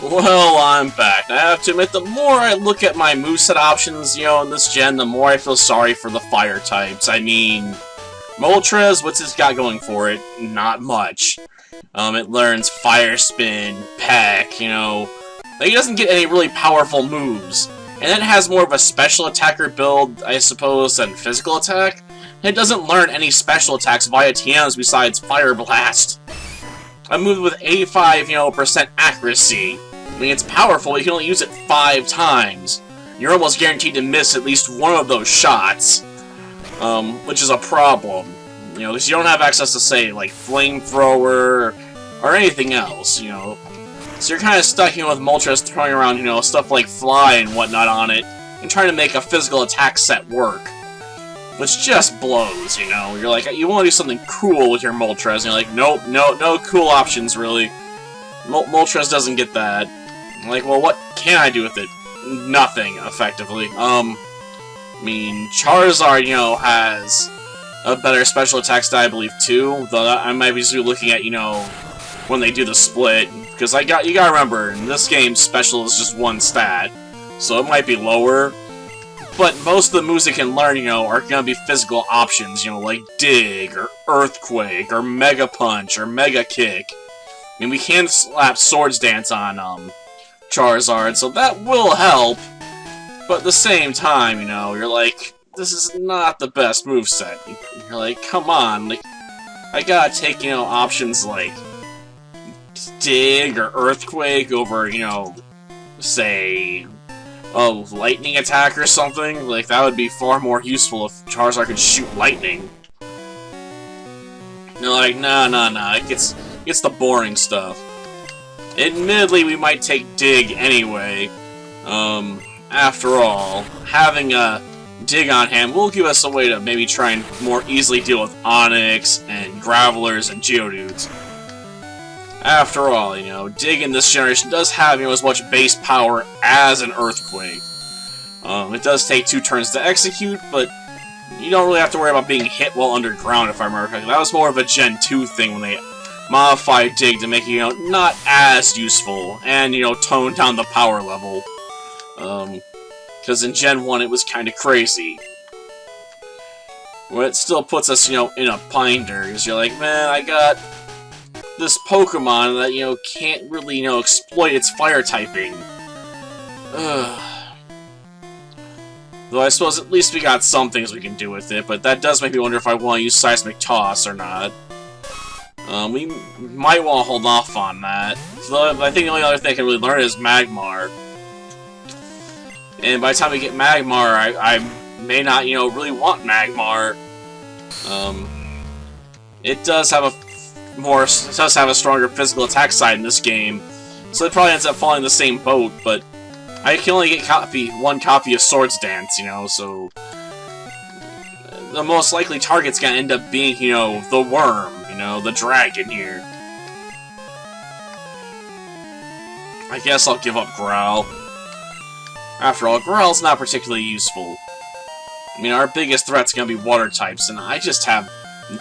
Well, I'm back. I have to admit, the more I look at my moveset options, in this gen, the more I feel sorry for the fire types. I mean, Moltres, what's it's got going for it? Not much. It learns Fire Spin, Peck, Like, it doesn't get any really powerful moves. And it has more of a special attacker build, I suppose, than physical attack. And it doesn't learn any special attacks via TMs besides Fire Blast. A move with 85%, accuracy. I mean, it's powerful, but you can only use it 5 times. You're almost guaranteed to miss at least one of those shots. Which is a problem. Because you don't have access to, say, like, Flamethrower or anything else, So you're kind of stuck, with Moltres throwing around, stuff like Fly and whatnot on it, and trying to make a physical attack set work. Which just blows, You're like, you want to do something cool with your Moltres, and you're like, nope, no cool options, really. Moltres doesn't get that. I'm like, well, what can I do with it? Nothing, effectively. I mean, Charizard, has a better special attack stat, I believe, too. Though I might be just looking at, when they do the split. Because you gotta remember, in this game, special is just one stat. So it might be lower. But most of the moves it can learn, are gonna be physical options, like Dig, or Earthquake, or Mega Punch, or Mega Kick. I mean, we can slap Swords Dance on, Charizard, so that will help. But at the same time, you're like, this is not the best moveset. You're like, come on, like, I gotta take, options like Dig or Earthquake over, say, Lightning Attack or something. Like, that would be far more useful if Charizard could shoot lightning. You're like, nah, it gets the boring stuff. Admittedly, we might take Dig anyway. After all, having a Dig on hand will give us a way to maybe try and more easily deal with Onix and Gravelers and Geodudes. After all, Dig in this generation does have, as much base power as an Earthquake. It does take 2 turns to execute, but you don't really have to worry about being hit while underground, if I remember correctly. That was more of a Gen 2 thing when they modified Dig to make it, not as useful, and, tone down the power level. Because in Gen 1 it was kind of crazy. Well, it still puts us, in a binder, because you're like, man, I got this Pokemon that, can't really, exploit its fire typing. Though I suppose at least we got some things we can do with it, but that does make me wonder if I want to use Seismic Toss or not. We might want to hold off on that. So I think the only other thing I can really learn is Magmar. And by the time we get Magmar, I may not, really want Magmar. It does have a stronger physical attack side in this game, so it probably ends up falling in the same boat, but I can only get one copy of Swords Dance, so the most likely target's gonna end up being, the worm, the dragon here. I guess I'll give up Growl. After all, Growl's not particularly useful. I mean, our biggest threat's gonna be water types, and I just have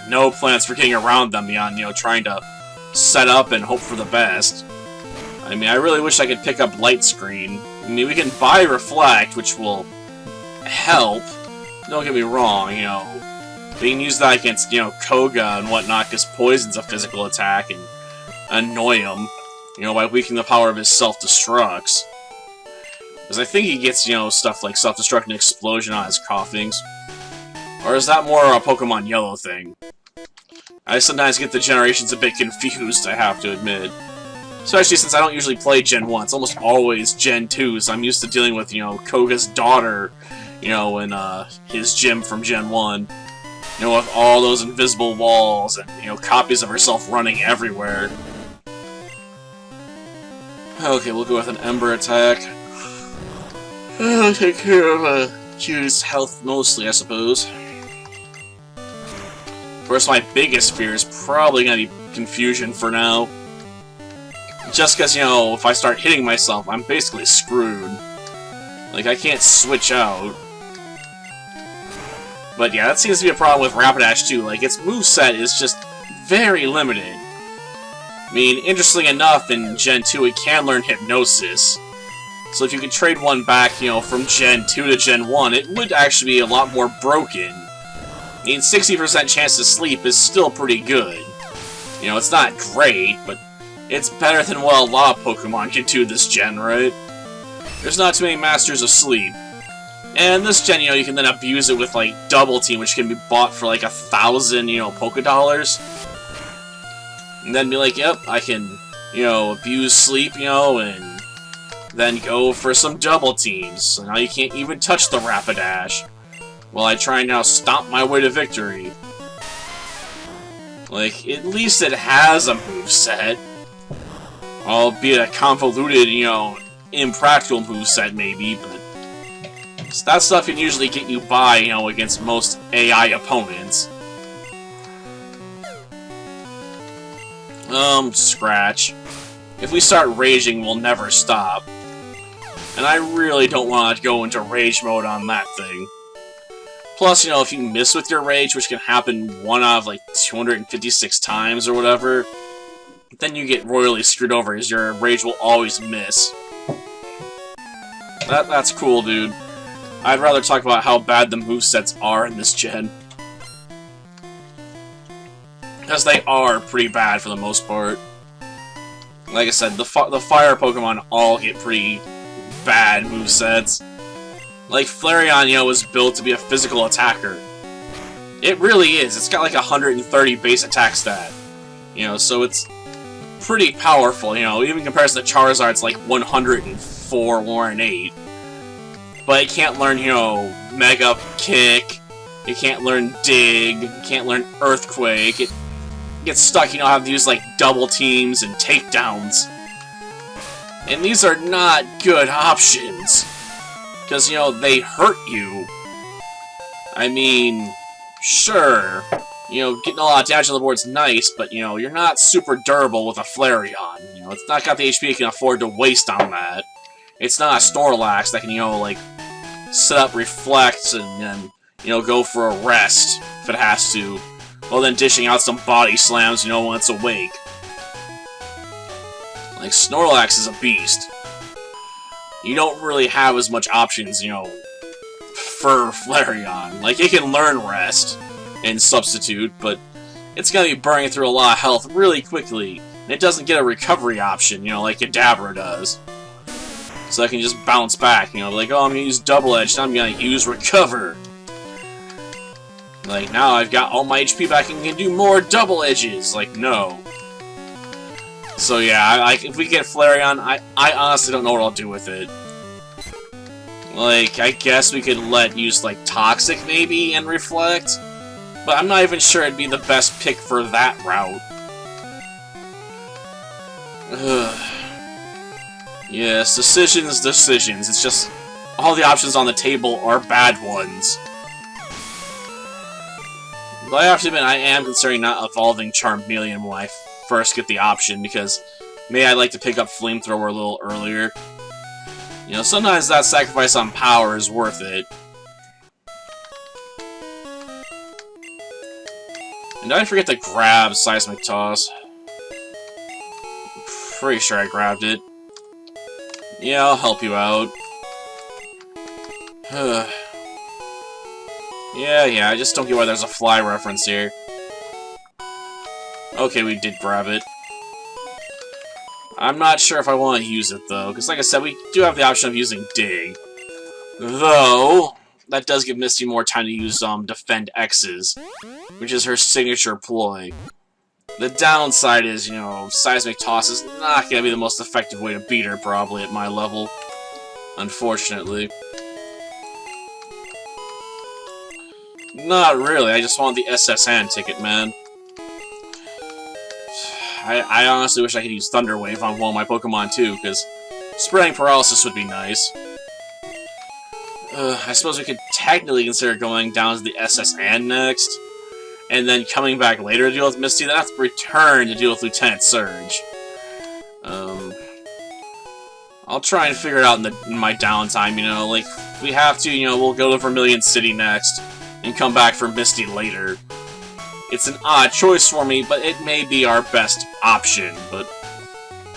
no plans for getting around them beyond, trying to set up and hope for the best. I mean, I really wish I could pick up Light Screen. I mean, we can buy Reflect, which will help. Don't get me wrong, we can use that against, Koga and whatnot, because Poison's a physical attack, and annoy him, by weakening the power of his self-destructs. Because I think he gets, stuff like Self-Destruct and Explosion on his Coughings. Or is that more a Pokemon Yellow thing? I sometimes get the generations a bit confused, I have to admit. Especially since I don't usually play Gen 1, it's almost always Gen 2, so I'm used to dealing with, Koga's daughter, in his gym from Gen 1. With all those invisible walls and, copies of herself running everywhere. Okay, we'll go with an Ember attack. I'll take care of Q's health mostly, I suppose. Of course, my biggest fear is probably going to be Confusion for now. Just because, if I start hitting myself, I'm basically screwed. Like, I can't switch out. But yeah, that seems to be a problem with Rapidash too. Like, its moveset is just very limited. I mean, interestingly enough, in Gen 2 it can learn Hypnosis. So if you could trade one back, you know, from Gen 2 to Gen 1, it would actually be a lot more broken. I mean, 60% chance to sleep is still pretty good. You know, it's not great, but it's better than what a lot of Pokemon can do this gen, right? There's not too many Masters of Sleep. And this gen, you know, you can then abuse it with, like, Double Team, which can be bought for, like, 1,000, you know, Poké-Dollars. And then be like, yep, I can, you know, abuse Sleep, you know, and then go for some Double Teams. So now you can't even touch the Rapidash. While I try and now stomp my way to victory. Like, at least it has a moveset. Albeit a convoluted, you know, impractical moveset maybe, but that stuff can usually get you by, you know, against most AI opponents. Scratch. If we start raging, we'll never stop. And I really don't want to go into rage mode on that thing. Plus, you know, if you miss with your rage, which can happen 1 out of, like, 256 times or whatever, then you get royally screwed over, as your rage will always miss. That's cool, dude. I'd rather talk about how bad the movesets are in this gen. Because they are pretty bad for the most part. Like I said, the fire Pokemon all get pretty bad movesets. Like, Flareon, you know, was built to be a physical attacker. It really is. It's got like 130 base attack stat. You know, so it's pretty powerful, you know, even in comparison to Charizard, it's like 104, 108. But it can't learn, you know, Mega Kick, it can't learn Dig, it can't learn Earthquake, it gets stuck, you know, having to use, like, Double Teams and takedowns. And these are not good options. Because, you know, they hurt you. I mean, sure, you know, getting a lot of damage on the board's nice, but, you know, you're not super durable with a Flareon. You know, it's not got the HP it can afford to waste on that. It's not a Snorlax that can, you know, like, set up Reflect and you know, go for a rest if it has to. While then dishing out some body slams, you know, when it's awake. Like, Snorlax is a beast. You don't really have as much options, you know, for Flareon. Like, it can learn Rest and Substitute, but it's gonna be burning through a lot of health really quickly. And it doesn't get a recovery option, you know, like Kadabra does. So I can just bounce back, you know, like, oh, I'm gonna use Double Edge, now I'm gonna use Recover. Like, now I've got all my HP back and can do more Double Edges. Like, no. So yeah, if we get Flareon, I honestly don't know what I'll do with it. Like, I guess we could use, like, Toxic, maybe, and Reflect? But I'm not even sure it'd be the best pick for that route. Yes, decisions. It's just, all the options on the table are bad ones. But I have to admit, I am considering not evolving Charmeleon when I first get the option, because maybe I'd like to pick up Flamethrower a little earlier. You know, sometimes that sacrifice on power is worth it. And did I forget to grab Seismic Toss? Pretty sure I grabbed it. Yeah, I'll help you out. Yeah, I just don't get why there's a fly reference here. Okay, we did grab it. I'm not sure if I want to use it, though, because like I said, we do have the option of using Dig. Though, that does give Misty more time to use Defend X's, which is her signature ploy. The downside is, you know, Seismic Toss is not going to be the most effective way to beat her, probably, at my level. Unfortunately. Not really, I just want the SSN ticket, man. I honestly wish I could use Thunder Wave on one of my Pokemon, too, because spreading Paralysis would be nice. I suppose we could technically consider going down to the SSN next, and then coming back later to deal with Misty, then have to return to deal with Lieutenant Surge. I'll try and figure it out in my downtime, you know, like, if we have to, you know, we'll go to Vermilion City next, and come back for Misty later. It's an odd choice for me, but it may be our best option, but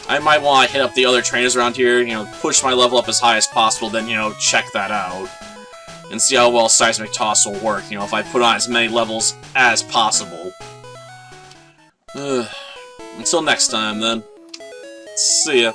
I might want to hit up the other trainers around here, you know, push my level up as high as possible, then, you know, check that out. And see how well Seismic Toss will work, you know, if I put on as many levels as possible. Until next time, then. See ya.